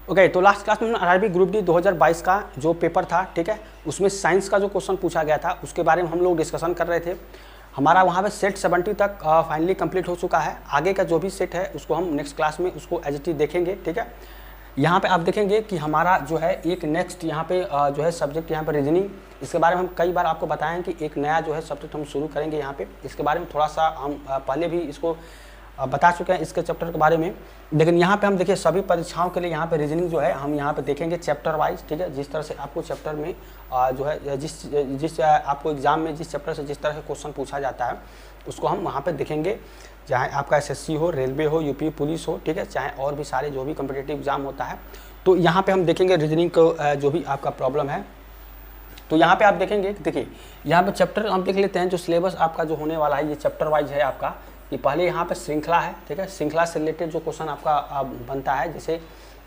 Okay, तो last class में RRB group D 2022 का जो पेपर था, ठीक है, उसमें साइंस का जो क्वेश्चन पूछा गया था उसके बारे में हम लोग डिस्कशन कर रहे थे। हमारा वहाँ पे सेट 70 तक फाइनली कंप्लीट हो चुका है। आगे का जो भी सेट है उसको हम नेक्स्ट क्लास में उसको एज इट इज देखेंगे, ठीक है। यहाँ पे आप देखेंगे कि हमारा जो है एक नेक्स्ट यहाँ पे जो है सब्जेक्ट यहाँ पे रीजनिंग, इसके बारे में हम कई बार आपको बताएं कि एक नया जो है सब्जेक्ट हम शुरू करेंगे यहाँ पे। इसके बारे में थोड़ा सा हम पहले भी इसको बता चुके हैं इसके चैप्टर के बारे में, लेकिन यहाँ पे हम देखिए सभी परीक्षाओं के लिए यहाँ पे रीजनिंग जो है हम यहाँ पे देखेंगे चैप्टर वाइज, ठीक है। जिस तरह से आपको चैप्टर में जो है जिस आपको एग्जाम में जिस चैप्टर से जिस तरह से क्वेश्चन पूछा जाता है उसको हम वहाँ पे देखेंगे, चाहे आपका एसएससी हो, रेलवे हो, यूपी पुलिस हो, ठीक है, चाहे और भी सारे जो भी कम्पिटिटिव एग्जाम होता है, तो यहाँ पे हम देखेंगे रीजनिंग को जो भी आपका प्रॉब्लम है। तो यहाँ पे आप देखेंगे, देखिए यहाँ पे चैप्टर हम देख लेते हैं। जो सिलेबस आपका जो होने वाला है ये चैप्टर वाइज है आपका, कि पहले यहाँ पे श्रृंखला है, ठीक है। श्रृंखला से रिलेटेड जो क्वेश्चन आपका बनता है, जैसे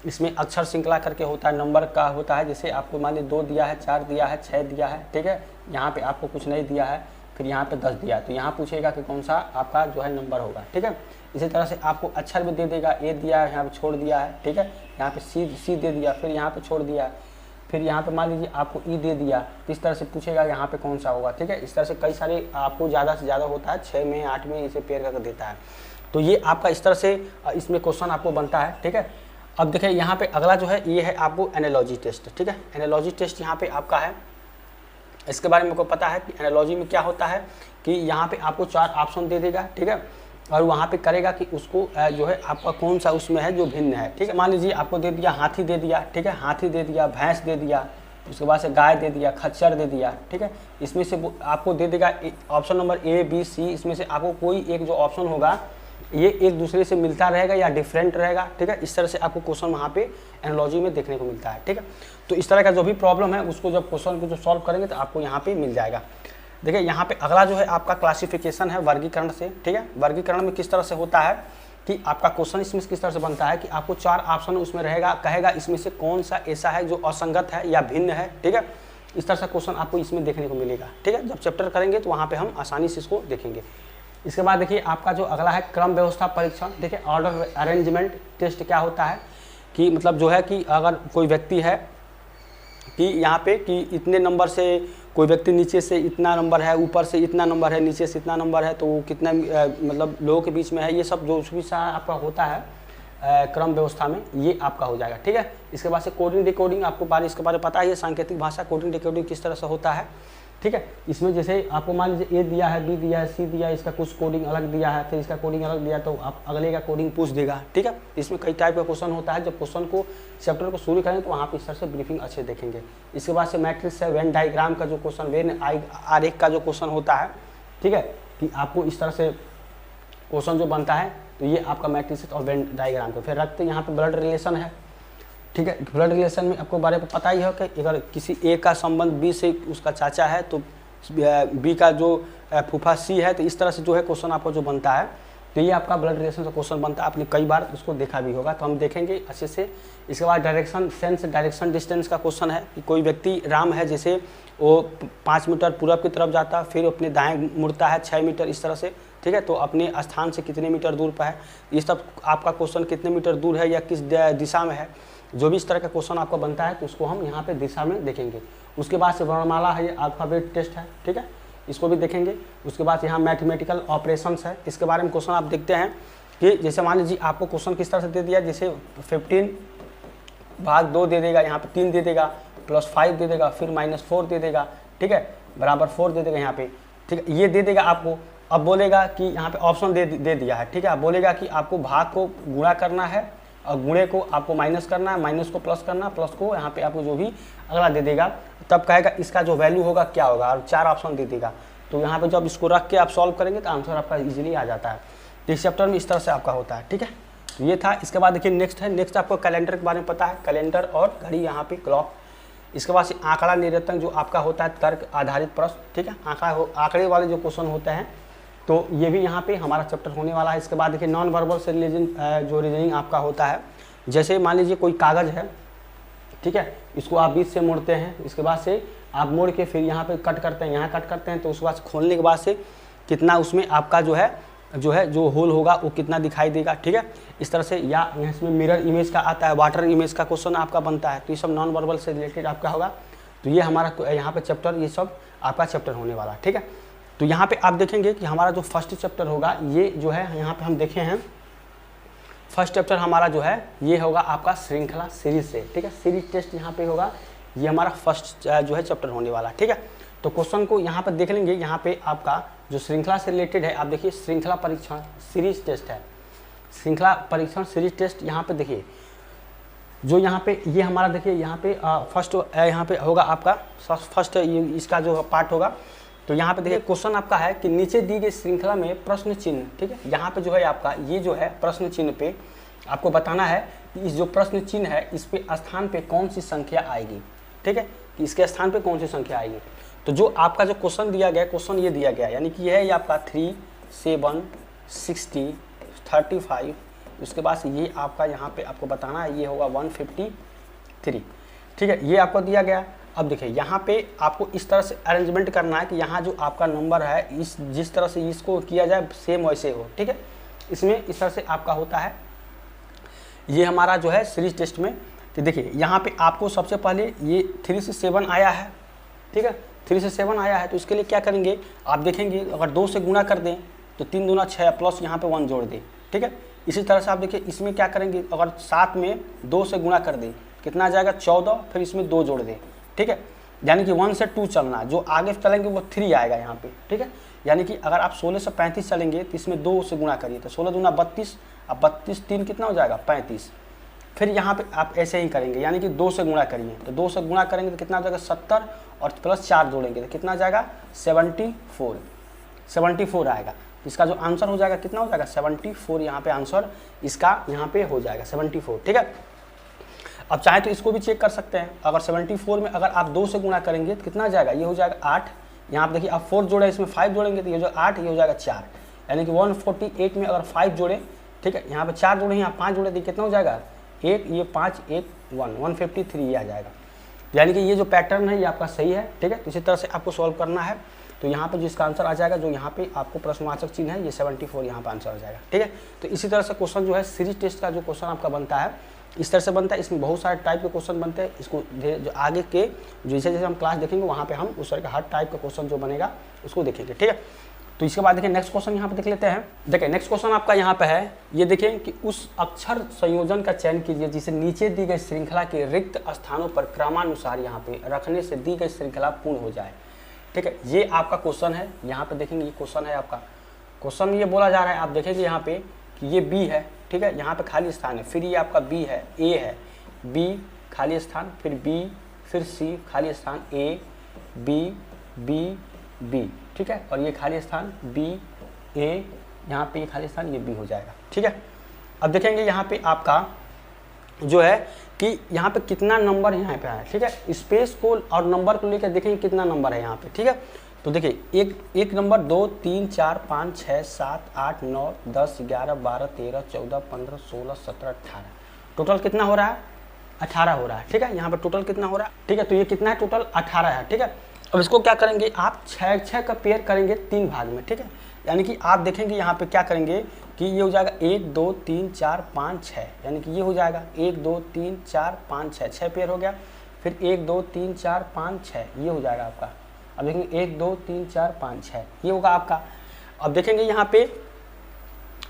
इसमें अक्षर श्रृंखला करके होता है, नंबर का होता है, जैसे आपको मान लीजिए 2 दिया है, 4 दिया है, 6 दिया है, ठीक है। यहाँ पे आपको कुछ नहीं दिया है, फिर यहाँ पे 10 दिया है, तो यहाँ पूछेगा कि कौन सा आपका जो है नंबर होगा, ठीक है। इसी तरह से आपको अक्षर भी दे देगा, ए दिया है, यहाँ पे छोड़ दिया है, ठीक है। यहाँ पे सी दे दिया, फिर यहाँ पे छोड़ दिया, फिर यहाँ पे मान लीजिए आपको ई दे दिया, इस तरह से पूछेगा यहाँ पे कौन सा होगा, ठीक है। इस तरह से कई सारे आपको ज़्यादा से ज़्यादा होता है, 6 में 8 में इसे पेयर करके देता है। तो ये आपका इस तरह से इसमें क्वेश्चन आपको बनता है, ठीक है। अब देखिए यहाँ पे अगला जो है ये है आपको एनालॉजी टेस्ट, ठीक है। एनालॉजी टेस्ट यहाँ पे आपका है, इसके बारे में आपको पता है कि एनालॉजी में क्या होता है कि यहाँ पे आपको 4 ऑप्शन दे देगा, ठीक है, और वहाँ पे करेगा कि उसको जो है आपका कौन सा उसमें है जो भिन्न है, ठीक है। मान लीजिए आपको दे दिया हाथी दे दिया, ठीक है, हाथी दे दिया, भैंस दे दिया, उसके बाद से गाय दे दिया, खच्चर दे दिया, ठीक है। इसमें से आपको दे देगा option number A B C, इसमें से आपको कोई एक जो ऑप्शन होगा ये एक दूसरे से मिलता रहेगा या डिफरेंट रहेगा, ठीक है। इस तरह से आपको क्वेश्चन वहाँ पे एनालॉजी में देखने को मिलता है, ठीक है। तो इस तरह का जो भी प्रॉब्लम है उसको जब क्वेश्चन को जो सॉल्व करेंगे तो आपको यहाँ पे मिल जाएगा। देखिए यहाँ पे अगला जो है आपका क्लासिफिकेशन है वर्गीकरण से, ठीक है। वर्गीकरण में किस तरह से होता है कि आपका क्वेश्चन इसमें किस तरह से बनता है कि आपको 4 ऑप्शन उसमें रहेगा, कहेगा इसमें से कौन सा ऐसा है जो असंगत है या भिन्न है, ठीक है। इस तरह से क्वेश्चन आपको इसमें देखने को मिलेगा, ठीक है। जब चैप्टर करेंगे तो वहाँ पे हम आसानी से इसको देखेंगे। इसके बाद देखिए आपका जो अगला है क्रम व्यवस्था परीक्षण। देखिए ऑर्डर अरेंजमेंट टेस्ट क्या होता है कि मतलब जो है कि अगर कोई व्यक्ति है कि यहाँ पे कि इतने नंबर से कोई व्यक्ति नीचे से इतना नंबर है, ऊपर से इतना नंबर है, नीचे से इतना नंबर है, तो वो कितना मतलब लोगों के बीच में है, ये सब जो भी सारा आपका होता है क्रम व्यवस्था में ये आपका हो जाएगा, ठीक है। इसके बाद से कोडिंग डिकोडिंग आपको बारे इसके बारे में पता है, ये सांकेतिक भाषा कोडिंग डिकोडिंग किस तरह से होता है, ठीक है। इसमें जैसे आपको मान लीजिए ए दिया है, बी दिया है, सी दिया है, इसका कुछ कोडिंग अलग दिया है, फिर इसका कोडिंग अलग दिया, तो आप अगले का कोडिंग पूछ देगा, ठीक है। इसमें कई टाइप का क्वेश्चन होता है। जब क्वेश्चन को चैप्टर को शुरू करें तो वहाँ पे इस तरह से ब्रीफिंग अच्छे देखेंगे। इसके बाद से मैट्रिक्स है, वेन डायग्राम का जो क्वेश्चन, वेन आरेख का जो क्वेश्चन होता है, ठीक है, कि आपको इस तरह से क्वेश्चन जो बनता है तो ये आपका मैट्रिक्स और वेन डायग्राम का। फिर रखते यहाँ पे ब्लड रिलेशन है, ठीक है। ब्लड रिलेशन में आपको बारे में पता ही है कि अगर किसी ए का संबंध बी से उसका चाचा है तो बी का जो फूफा सी है, तो इस तरह से जो है क्वेश्चन आपको जो बनता है तो ये आपका ब्लड रिलेशन का क्वेश्चन बनता है। आपने कई बार उसको देखा भी होगा, तो हम देखेंगे अच्छे से। इसके बाद डायरेक्शन सेंस डायरेक्शन डिस्टेंस का क्वेश्चन है कि कोई व्यक्ति राम है, जैसे वो 5 मीटर पूरब की तरफ जाता है, फिर अपने दाएँ मुड़ता है 6 मीटर इस तरह से, ठीक है। तो अपने स्थान से कितने मीटर दूर पर है, ये सब आपका क्वेश्चन कितने मीटर दूर है या किस दिशा में है, जो भी इस तरह का क्वेश्चन आपका बनता है तो उसको हम यहाँ पे दिशा में देखेंगे। उसके बाद से वर्णमाला है, ये अल्फाबेट टेस्ट है, ठीक है, इसको भी देखेंगे। उसके बाद यहाँ मैथमेटिकल ऑपरेशंस है, इसके बारे में क्वेश्चन आप देखते हैं कि जैसे मान लीजिए आपको क्वेश्चन किस तरह से दे दिया, जैसे 15/2 दे देगा, यहाँ पे 3 दे देगा, +5 दे देगा, फिर -4 दे देगा, ठीक है, बराबर 4 दे देगा यहाँ पे, ठीक है, ये दे देगा आपको। अब बोलेगा कि यहाँ पे ऑप्शन दे दिया है, ठीक है। अब बोलेगा कि आपको भाग को गुणा करना है और गुणे को आपको माइनस करना है, माइनस को प्लस करना है, प्लस को यहाँ पे आपको जो भी अगला दे देगा, तब कहेगा इसका जो वैल्यू होगा क्या होगा, और 4 ऑप्शन दे देगा। तो यहाँ पे जब इसको रख के आप सॉल्व करेंगे तो आंसर आपका इजीली आ जाता है। तो इस चैप्टर में इस तरह से आपका होता है, ठीक है। तो ये था। इसके बाद देखिए नेक्स्ट है, नेक्स्ट आपको कैलेंडर के बारे में पता है, कैलेंडर और घड़ी, यहाँ पे क्लॉक। इसके बाद से आंकड़ा निरूपण जो आपका होता है, तर्क आधारित प्रश्न, ठीक है, आंकड़े वाले जो क्वेश्चन होते हैं, तो ये भी यहाँ पे हमारा चैप्टर होने वाला है। इसके बाद देखिए नॉन वर्बल से जो रीजनिंग आपका होता है, जैसे मान लीजिए कोई कागज़ है, ठीक है, इसको आप बीच से मोड़ते हैं, इसके बाद से आप मोड़ के फिर यहाँ पे कट करते हैं, यहाँ कट करते हैं, तो उसके बाद खोलने के बाद से कितना उसमें आपका जो है जो है जो होल होगा वो कितना दिखाई देगा, ठीक है, इस तरह से। या इसमें मिरर इमेज का आता है, वाटर इमेज का क्वेश्चन आपका बनता है, तो ये सब नॉन वर्बल से रिलेटेड आपका होगा। तो ये हमारा यहाँ पे चैप्टर, ये सब आपका चैप्टर होने वाला है, ठीक है। तो यहाँ पे आप देखेंगे कि हमारा जो फर्स्ट चैप्टर होगा ये जो है यहाँ पे हम देखे हैं, फर्स्ट चैप्टर हमारा जो है ये होगा आपका श्रृंखला सीरीज से, ठीक है, सीरीज टेस्ट यहाँ पे होगा, ये हमारा फर्स्ट जो है चैप्टर होने वाला, ठीक है। तो क्वेश्चन को यहाँ पे देख लेंगे, यहाँ पे आपका जो श्रृंखला से रिलेटेड है, आप देखिए श्रृंखला परीक्षण सीरीज टेस्ट है, श्रृंखला परीक्षण सीरीज टेस्ट। यहाँ पे देखिए जो यहाँ पे ये हमारा देखिए यहाँ पे फर्स्ट यहाँ पे होगा आपका फर्स्ट इसका जो पार्ट होगा। तो यहाँ पे देखिए क्वेश्चन आपका है कि नीचे दी गई श्रृंखला में प्रश्न चिन्ह, ठीक है, यहाँ पे जो है आपका ये जो है प्रश्न चिन्ह पे आपको बताना है कि इस जो प्रश्न चिन्ह है इस पे स्थान पे कौन सी संख्या आएगी, ठीक है, कि इसके स्थान पे कौन सी संख्या आएगी। तो जो आपका जो क्वेश्चन दिया गया, क्वेश्चन ये दिया गया, यानी कि ये है ये आपका 3, 7, 60, 35, उसके बाद ये आपका यहाँ पे आपको बताना है ये होगा 153, ठीक है, ये आपको दिया गया। अब देखिए यहाँ पे आपको इस तरह से अरेंजमेंट करना है कि यहाँ जो आपका नंबर है इस जिस तरह से इसको किया जाए सेम वैसे हो, ठीक है, इसमें इस तरह से आपका होता है। ये हमारा जो है सीरीज टेस्ट में, तो देखिए यहाँ पे आपको सबसे पहले ये 3 से 7 आया है, ठीक है, 3 से 7 आया है, तो इसके लिए क्या करेंगे आप देखेंगे अगर 2 से गुणा कर दें तो 3 दूना 6 प्लस यहाँ पे 1 जोड़ दें, ठीक है। इसी तरह से आप देखिए इसमें क्या करेंगे अगर 7 में 2 से गुणा कर दें कितना आ जाएगा 14, फिर इसमें 2 जोड़ दें, ठीक है, यानी कि 1 से 2 चलना, जो आगे चलेंगे वो 3 आएगा यहाँ पे, ठीक है। यानी कि अगर आप 16 से 35 चलेंगे तो इसमें 2 से गुणा करिए तो 16 दूना 32, अब 32 3 कितना हो जाएगा 35। फिर यहाँ पे आप ऐसे ही करेंगे, यानी कि 2 से गुणा करिए तो 2 से गुणा करेंगे तो कितना हो जाएगा 70 और प्लस 4 जोड़ेंगे तो कितना आ जाएगा 74 आएगा। इसका जो आंसर हो जाएगा कितना हो जाएगा 74, यहाँ पे आंसर इसका यहाँ पे हो जाएगा 74, ठीक है। अब चाहे तो इसको भी चेक कर सकते हैं, अगर 74 में अगर आप 2 से गुणा करेंगे तो कितना आ जाएगा ये हो जाएगा 8, यहाँ पे देखिए आप 4 जोड़े इसमें 5 जोड़ेंगे तो ये जो 8 ये हो जाएगा 4, यानी कि 148 में अगर 5 जोड़े, ठीक है, यहाँ पे 4 जोड़े यहाँ 5 जोड़े तो कितना हो जाएगा 1, ये 5 1 1 153 ये आ जाएगा। यानी कि ये जो पैटर्न है ये आपका सही है, ठीक है। इसी तरह से आपको सॉल्व करना है, तो यहाँ पे जिसका आंसर आ जाएगा जो यहाँ पे आपको प्रश्नवाचक चिन्ह है ये 74 यहाँ पे आंसर आ जाएगा, ठीक है। तो इसी तरह से क्वेश्चन जो है सीरीज टेस्ट का जो क्वेश्चन आपका बनता है इस तरह से बनता है, इसमें बहुत सारे टाइप के क्वेश्चन बनते हैं। इसको जो आगे के जैसे जैसे हम क्लास देखेंगे वहाँ पे हम उस तरह का हर टाइप का क्वेश्चन जो बनेगा उसको देखेंगे, ठीक है। तो इसके बाद देखिए नेक्स्ट क्वेश्चन यहाँ पे देख लेते हैं। देखिए नेक्स्ट क्वेश्चन आपका यहाँ पे है, ये देखें कि उस अक्षर संयोजन का चयन कीजिए जिसे नीचे दी गई श्रृंखला के रिक्त स्थानों पर क्रमानुसार यहाँ पे रखने से दी गई श्रृंखला पूर्ण हो जाए, ठीक है। ये आपका क्वेश्चन है, यहाँ पे देखेंगे ये क्वेश्चन है आपका, क्वेश्चन ये बोला जा रहा है, आप देखेंगे यहाँ पे कि ये बी है, ठीक है, यहाँ पे खाली स्थान है, फिर ये आपका बी है, ए है, बी खाली स्थान, फिर बी, फिर सी खाली स्थान, ए बी बी बी, ठीक है, और ये खाली स्थान बी ए, यहाँ पे ये खाली स्थान ये बी हो जाएगा, ठीक है। अब देखेंगे यहाँ पे आपका जो है कि यहाँ पे कितना नंबर यहाँ पे है, ठीक है, स्पेस को और नंबर को लेकर देखेंगे कितना नंबर है यहाँ पे, ठीक है। तो देखिए एक नंबर 2 3 4 5 6 7 8 9 10 11 12 13 14 15 16 17 18, टोटल कितना हो रहा है 18 हो रहा है, ठीक है। यहाँ पर टोटल कितना हो रहा है, ठीक है, तो ये कितना है टोटल 18 है, ठीक है। अब इसको क्या करेंगे आप 6 का पेयर करेंगे 3 भाग में, ठीक है, यानी कि आप देखेंगे यहाँ पे क्या करेंगे कि ये हो जाएगा 1 2 3 4 5 6, यानी कि ये हो जाएगा 1 2 3 4 5 6, 6 पेयर हो गया, फिर 1 2 3 4 5 6 ये हो जाएगा आपका। अब देखेंगे 1 2 3 4 5 6 ये होगा आपका। अब देखेंगे यहाँ पे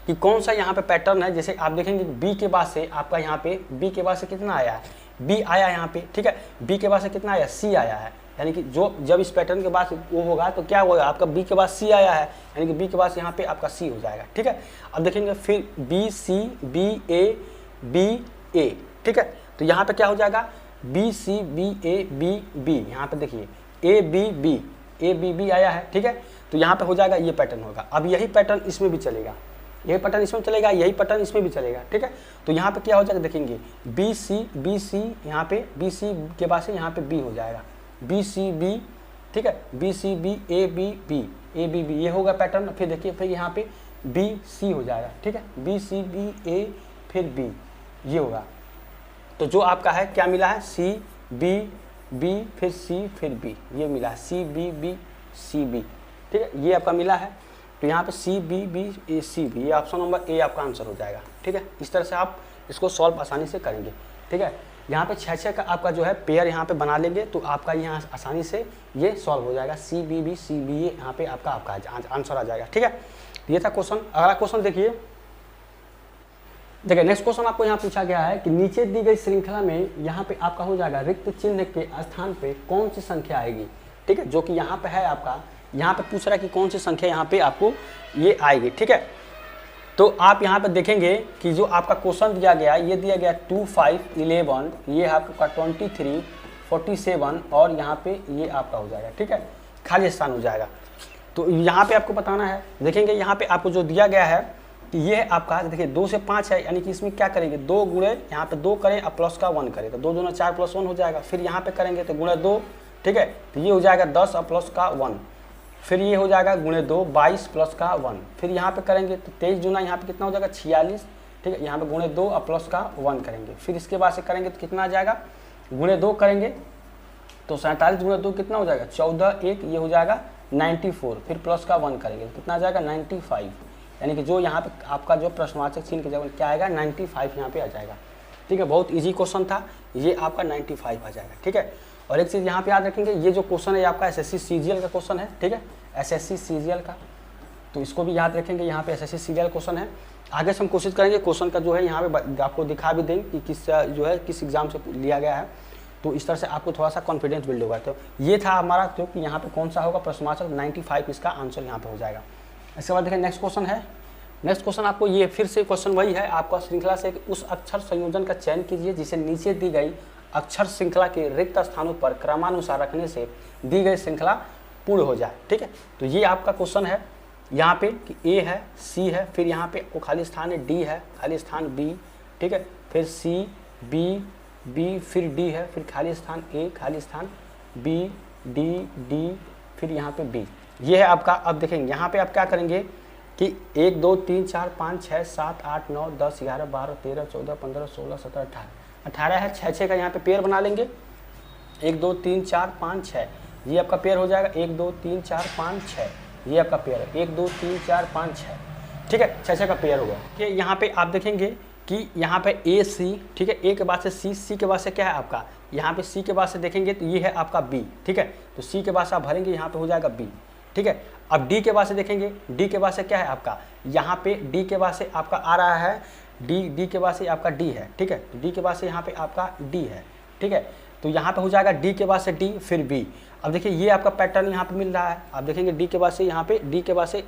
कि कौन सा यहाँ पे पैटर्न है, जैसे आप देखेंगे बी के बाद से आपका यहाँ पे बी के बाद से कितना आया है, बी आया यहाँ पे, ठीक है, बी के बाद से कितना आया सी आया है, यानी कि जो जब इस पैटर्न के बाद वो होगा तो क्या होगा आपका बी के बाद सी आया है, यानी कि बी के बाद से यहाँ पे आपका सी हो जाएगा, ठीक है। अब देखेंगे फिर बी सी बी ए, ठीक है, तो यहाँ पे क्या हो जाएगा B C B A B B, यहाँ पे देखिए ए बी बी आया है, ठीक है, तो यहाँ पे हो जाएगा ये पैटर्न होगा। अब यही पैटर्न इसमें भी चलेगा, यही पैटर्न इसमें चलेगा, यही पैटर्न इसमें भी चलेगा, ठीक है। तो यहाँ पे क्या हो जाएगा देखेंगे बी सी यहाँ पे बी सी के बाद से यहाँ पे बी हो जाएगा, बी सी बी, ठीक है, B C B A B B ये होगा पैटर्न। फिर देखिए फिर यहाँ पे बी सी हो जाएगा, ठीक है, बी सी बी ए फिर बी ये होगा। तो जो आपका है क्या मिला है सी बी बी फिर सी फिर बी ये मिला है, C B B C B, ठीक है, ये आपका मिला है। तो यहाँ पे C B B A C B, ये ऑप्शन नंबर ए आपका आंसर हो जाएगा। ठीक है, इस तरह से आप इसको सॉल्व आसानी से करेंगे। ठीक है, यहाँ पे 6 का आपका जो है पेयर यहाँ पे बना लेंगे तो आपका यहाँ आसानी से ये सॉल्व हो जाएगा। C B B C B A यहाँ पे आपका आंसर आ जाएगा। ठीक है, ये था क्वेश्चन। अगला क्वेश्चन देखिए, नेक्स्ट क्वेश्चन आपको यहाँ पूछा गया है कि नीचे दी गई श्रृंखला में यहाँ पे आपका हो जाएगा रिक्त चिन्ह के स्थान पे कौन सी संख्या आएगी। ठीक है, जो कि यहाँ पे है आपका, यहाँ पे पूछ रहा है कि कौन सी संख्या यहाँ पे आपको ये आएगी। ठीक है, तो आप यहाँ पे देखेंगे कि जो आपका क्वेश्चन दिया गया, ये दिया गया 2, 5, 11, ये आपका 23, 47 और यहाँ पे ये आपका हो जाएगा। ठीक है, खाली स्थान हो जाएगा। तो यहाँ पे आपको बताना है, देखेंगे यहाँ पे आपको जो दिया गया है कि ये आपका देखिए 2 से 5 है, यानी कि इसमें क्या करेंगे 2 गुणे यहाँ पे 2 करें और प्लस का 1 करें तो 2 दूना 4 + 1 हो जाएगा। फिर यहाँ पे करेंगे तो गुणे 2। ठीक है, तो ये हो जाएगा 10 और प्लस का 1। फिर ये हो जाएगा गुणे 2 22 प्लस का 1। फिर यहाँ पे करेंगे तो 23 दूना यहाँ पे कितना हो जाएगा 46। ठीक है, यहाँ पे गुणे 2 और प्लस का 1 करेंगे। फिर इसके बाद से करेंगे तो कितना आ जाएगा, गुणे 2 करेंगे तो 47 गुणे 2 कितना हो जाएगा 14, 1 ये हो जाएगा 94। फिर प्लस का 1 करेंगे कितना आ जाएगा 95, यानी कि जो यहाँ पे आपका जो प्रश्नवाचक चिन्ह की जगह क्या आएगा 95 यहाँ पे आ जाएगा। ठीक है, बहुत इजी क्वेश्चन था, ये आपका 95 आ जाएगा। ठीक है, और एक चीज़ यहाँ पे याद रखेंगे, ये जो क्वेश्चन है आपका एसएससी सीजीएल का क्वेश्चन है। ठीक है, एसएससी सीजीएल का, तो इसको भी याद रखेंगे, यहाँ पे एसएससी सीजीएल क्वेश्चन है। आगे से हम कोशिश करेंगे क्वेश्चन का जो है यहाँ पे आपको दिखा भी देंगे कि किस जो है किस एग्जाम से लिया गया है, तो इस तरह से आपको थोड़ा सा कॉन्फिडेंस बिल्ड होगा। तो ये था हमारा जो कि यहाँ पे कौन सा होगा प्रश्नवाचक 95, इसका आंसर यहाँ पे हो जाएगा। इसके बाद देखिए नेक्स्ट क्वेश्चन है। नेक्स्ट क्वेश्चन आपको ये फिर से क्वेश्चन वही है, आपका श्रृंखला से उस अक्षर संयोजन का चयन कीजिए जिसे नीचे दी गई अक्षर श्रृंखला के रिक्त स्थानों पर क्रमानुसार रखने से दी गई श्रृंखला पूर्ण हो जाए। ठीक है, तो ये आपका क्वेश्चन है यहाँ पे कि ए है, सी है, फिर यहाँ पे आपको खाली स्थान है, डी है, खाली स्थान बी। ठीक है, फिर सी, बी, बी, फिर डी है, फिर खाली स्थान ए, खाली स्थान बी, डी, डी, फिर यहाँ पे बी, ये है आपका। अब देखेंगे यहाँ पे आप क्या करेंगे कि 1 2 3 4 5 6 7 8 9 10 11 12 13 14 15 16 17 18 है, 6 का यहाँ पे पेयर बना लेंगे। 1 2 3 4 5 6 ये आपका पेयर हो जाएगा। 1 2 3 4 5 6 ये आपका पेयर है। 1 2 3 4 5 6। ठीक है, 6 का पेयर होगा। ठीक है, यहाँ पे आप देखेंगे कि यहाँ पे ए सी, ठीक है, ए के बाद से सी, सी के बाद से क्या है आपका, यहाँ पे सी के बाद से देखेंगे तो ये है आपका बी। ठीक है, तो सी के बाद से आप भरेंगे, यहाँ पे हो जाएगा बी। ठीक है, अब डी के बाद से देखेंगे, डी के बाद से क्या है आपका, यहाँ पे डी के बाद से आपका आ रहा है डी, डी के बाद से आपका डी है। ठीक है, तो डी के बाद से यहाँ पे आपका डी है। ठीक है, तो यहाँ पे हो जाएगा डी के बाद से डी, फिर बी। अब देखिए ये आपका पैटर्न यहाँ पे मिल रहा है। आप देखेंगे डी के बाद से यहाँ पे डी के बाद से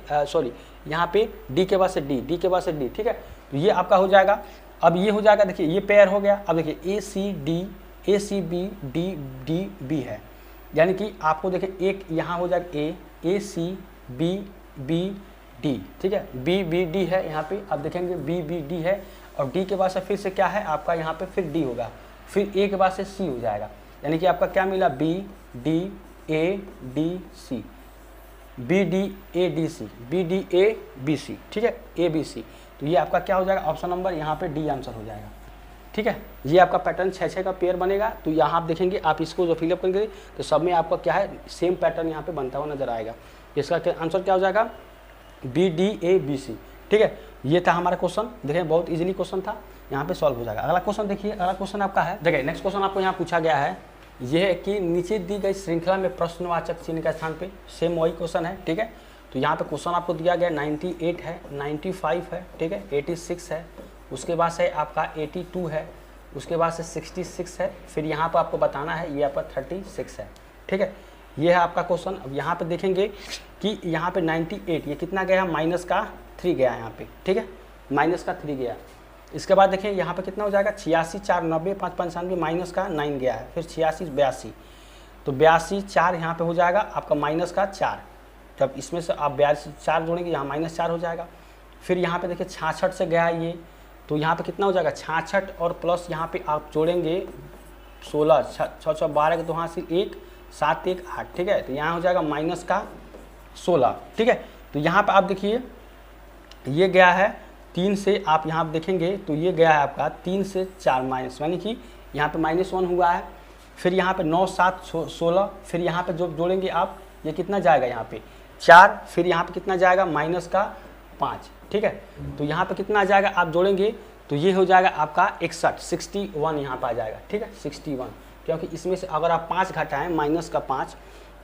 यहाँ पे डी के बाद से डी, डी के बाद से डी। ठीक है, तो ये आपका हो जाएगा। अब ये हो जाएगा, देखिए ये पेयर हो गया। अब देखिए A C D, A C B, D D B है, यानी कि आपको देखिए एक यहाँ हो जाएगा A C B B D. ठीक है, बी बी डी है यहाँ पे। अब देखेंगे बी बी डी है और डी के बाद से फिर से क्या है आपका यहाँ पे फिर डी होगा, फिर ए के बाद से सी हो जाएगा, यानी कि आपका क्या मिला B D A D C, B D A D C, B D A B C. ठीक है, ए बी सी, तो ये आपका क्या हो जाएगा ऑप्शन नंबर यहाँ पे डी आंसर हो जाएगा। ठीक है, ये आपका पैटर्न 6 का पेयर बनेगा। तो यहाँ आप देखेंगे, आप इसको जो फिलअप करेंगे तो सब में आपका क्या है सेम पैटर्न यहाँ पे बनता हुआ नजर आएगा। इसका आंसर क्या हो जाएगा B D A B C. ठीक है, ये था हमारा क्वेश्चन। देखें बहुत इजीली क्वेश्चन था, यहाँ पे सॉल्व हो जाएगा। अगला क्वेश्चन देखिए, अगला क्वेश्चन आपका है, देखिए नेक्स्ट क्वेश्चन आपको यहाँ पूछा गया है, यह है कि नीचे दी गई श्रृंखला में प्रश्नवाचक चिन्ह का स्थान पे सेम वही क्वेश्चन है। ठीक है, तो यहाँ पे क्वेश्चन आपको दिया गया 98 है, 95 है, ठीक है, 86 है, उसके बाद से आपका 82 है, उसके बाद से 66 है, फिर यहाँ पर आपको बताना है ये आपका 36 है। ठीक है, ये है आपका क्वेश्चन। अब यहाँ पे देखेंगे कि यहाँ पे 98 ये कितना गया, माइनस का 3 गया यहाँ पे। ठीक है, माइनस का 3 गया। इसके बाद देखें यहाँ पे कितना हो जाएगा 86 4 90 5 95 माइनस का 9 गया है, फिर 86 82, तो 82 4 यहाँ पे हो जाएगा आपका माइनस का 4। जब इसमें से आप 82 4 जोड़ेंगे यहाँ माइनस 4 हो जाएगा। फिर यहाँ पे देखिए 66 से गया ये, तो यहाँ पे कितना हो जाएगा 66 और प्लस यहाँ पे आप जोड़ेंगे 16, 6 6 12 के 2 हाथ से 1 7 1 8। ठीक है, तो यहाँ हो जाएगा माइनस का 16। ठीक है, तो यहाँ पे आप देखिए ये गया है 3 से, आप यहाँ पे देखेंगे तो ये गया है आपका 3 से 4 माइनस, यानी कि यहाँ पे -1 हुआ है। फिर यहाँ पे 9 7 16, फिर यहाँ पे जो जोड़ेंगे आप ये कितना जाएगा यहाँ पे 4, फिर यहाँ पे कितना जाएगा माइनस का 5, ठीक है। तो यहाँ पे कितना आ जाएगा आप जोड़ेंगे तो ये हो जाएगा आपका 61 यहाँ पे आ जाएगा, ठीक है 61, क्योंकि इसमें से अगर आप 5 घटाएं माइनस का 5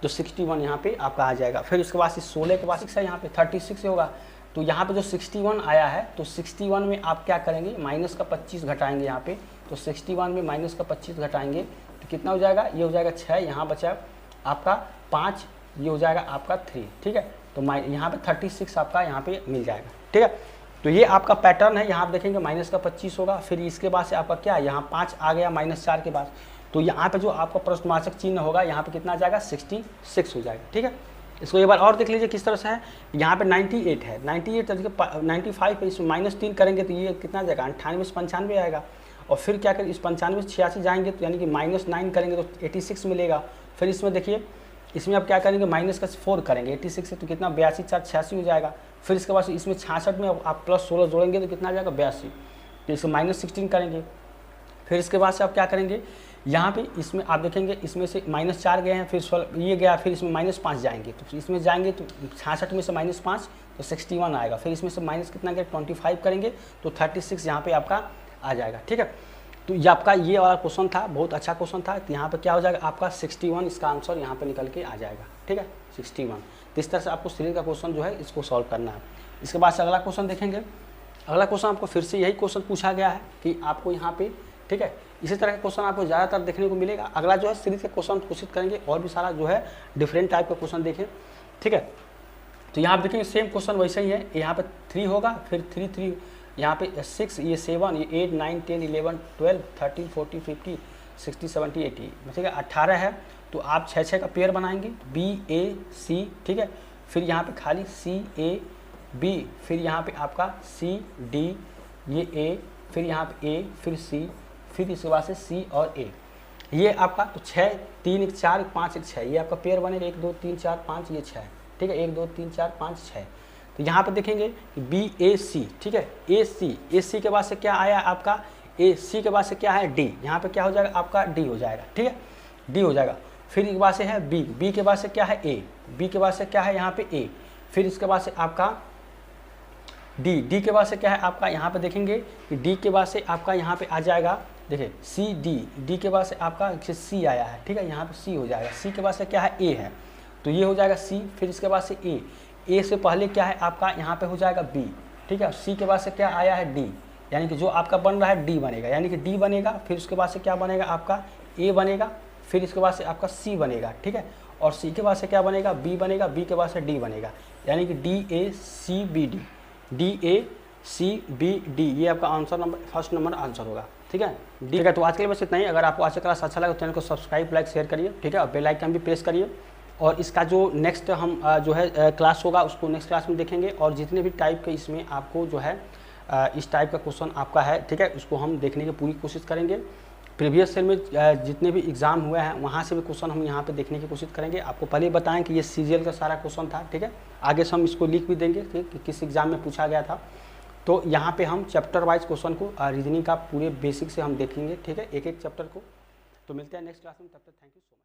तो 61 यहाँ पे आपका आ जाएगा। फिर उसके बाद 16 के बाद 6 है, यहाँ पे 36 होगा। तो यहाँ पे जो 61 आया है तो 61 में आप क्या करेंगे माइनस का 25 घटाएंगे यहाँ पे, तो 61 में माइनस का 25 घटाएंगे तो कितना हो जाएगा, ये हो जाएगा 6, यहाँ बचा आपका 5, ये हो जाएगा आपका 3, ठीक है। तो यहाँ पे 36 आपका यहाँ पे मिल जाएगा, ठीक है। तो ये आपका पैटर्न है, यहाँ आप देखेंगे माइनस का 25 होगा, फिर इसके बाद से आपका क्या यहाँ 5 आ गया -4 के बाद, तो यहाँ पे जो आपका प्रश्नवाचक चिन्ह होगा यहाँ पे कितना आ जाएगा 66 हो जाएगा, ठीक है। इसको एक बार और देख लीजिए किस तरह से है। यहाँ पे 98 है, 98 95 पे इसमें -3 करेंगे तो ये कितना आ जाएगा 98 से 95 आएगा। और फिर क्या करें इस 95 से 86 जाएंगे तो यानी कि -9 करेंगे तो 86 मिलेगा। फिर इसमें देखिए इसमें आप क्या करेंगे माइनस का 4 करेंगे 86 से तो कितना 82 4 86 हो जाएगा। फिर इसके बाद इसमें 66 में आप +16 जोड़ेंगे तो कितना आ जाएगा 82, तो इसको -16 करेंगे। फिर इसके बाद से आप क्या करेंगे यहाँ पे इसमें आप देखेंगे इसमें से -4 गए हैं, फिर ये गया, फिर इसमें -5 जाएंगे तो इसमें जाएंगे तो 66 में से -5 तो 61 आएगा। फिर इसमें से माइनस कितना गया 25 करेंगे तो 36 यहाँ पे आपका आ जाएगा, ठीक है। तो ये आपका ये वाला क्वेश्चन था, बहुत अच्छा क्वेश्चन था। तो यहाँ पे क्या हो जाएगा आपका 61 इसका आंसर यहाँ पे निकल के आ जाएगा, ठीक है 61। तो इस तरह से आपको सीरीज का क्वेश्चन जो है इसको सॉल्व करना है। इसके बाद से अगला क्वेश्चन देखेंगे। अगला क्वेश्चन आपको फिर से यही क्वेश्चन पूछा गया है कि आपको यहाँ पे, ठीक है, इसी तरह का क्वेश्चन आपको ज़्यादातर देखने को मिलेगा। अगला जो है सीरीज के क्वेश्चन कोशिश करेंगे और भी सारा जो है डिफरेंट टाइप का क्वेश्चन देखें, ठीक है। तो यहाँ पे देखेंगे सेम क्वेश्चन वैसे ही है, यहाँ पे 3 होगा, फिर 3 यहाँ पे 6, ये 7, ये 8 9 10 11 12 13 14 15 16 17 18, ठीक है 18 है। तो आप 6 का पेयर बनाएंगे B A C, ठीक है। फिर यहाँ पे खाली C A B, फिर यहाँ पे आपका C D, ये A, फिर यहाँ पे A, फिर C, फिर इसके बाद से C और A, ये आपका तो 6 3 1 4 5 1 6, ये आपका पेयर बनेगा 1 2 3 4 5, ये 6, ठीक है 1 2 3 4 5 6। तो यहाँ पे देखेंगे B A C, ठीक है A C के बाद से क्या आया आपका A C के बाद से क्या है D, यहाँ पे क्या हो जाएगा आपका D हो जाएगा, ठीक है D हो जाएगा। फिर इसके बाद से है B के बाद से क्या है A, B के बाद से क्या है यहाँ पे A, फिर इसके बाद से आपका D के बाद से क्या है आपका यहाँ पे देखेंगे कि D के बाद से आपका यहाँ पे आ जाएगा, देखिए C D के बाद से आपका C आया है, ठीक है यहाँ पे C हो जाएगा। C के बाद से क्या है A है, तो ये हो जाएगा C, फिर इसके बाद से A से पहले क्या है आपका यहाँ पे हो जाएगा B, ठीक है। C के बाद से क्या आया है D, यानी कि जो आपका बन रहा है D बनेगा, यानी कि D बनेगा, फिर उसके बाद से क्या बनेगा आपका A बनेगा, फिर इसके बाद से आपका C बनेगा, ठीक है। और C के बाद से क्या बनेगा B बनेगा, B के बाद से D बनेगा, यानी कि D A C B D, ये आपका answer number first number answer होगा, ठीक है। ठीक है, तो आज के लिए बस इतना ही। अगर आपको आज का क्लास अच्छा लगा तो चैनल को सब्सक्राइब लाइक शेयर करिए, ठीक है, और बेल आइकन भी प्रेस करिए। और इसका जो नेक्स्ट हम जो है क्लास होगा उसको नेक्स्ट क्लास में देखेंगे, और जितने भी टाइप के इसमें आपको जो है इस टाइप का क्वेश्चन आपका है, ठीक है, उसको हम देखने की पूरी कोशिश करेंगे। प्रीवियस ईयर में जितने भी एग्जाम हुए हैं वहाँ से भी क्वेश्चन हम यहाँ पे देखने की कोशिश करेंगे। आपको पहले ही बताएं कि ये सीजीएल का सारा क्वेश्चन था, ठीक है। आगे से हम इसको लिख भी देंगे कि किस एग्जाम में पूछा गया था। तो यहाँ पे हम चैप्टर वाइज क्वेश्चन को रीजनिंग का पूरे बेसिक से हम देखेंगे, ठीक है, एक एक चैप्टर को। तो मिलते हैं नेक्स्ट क्लास में, तब तक थैंक यू सो मच।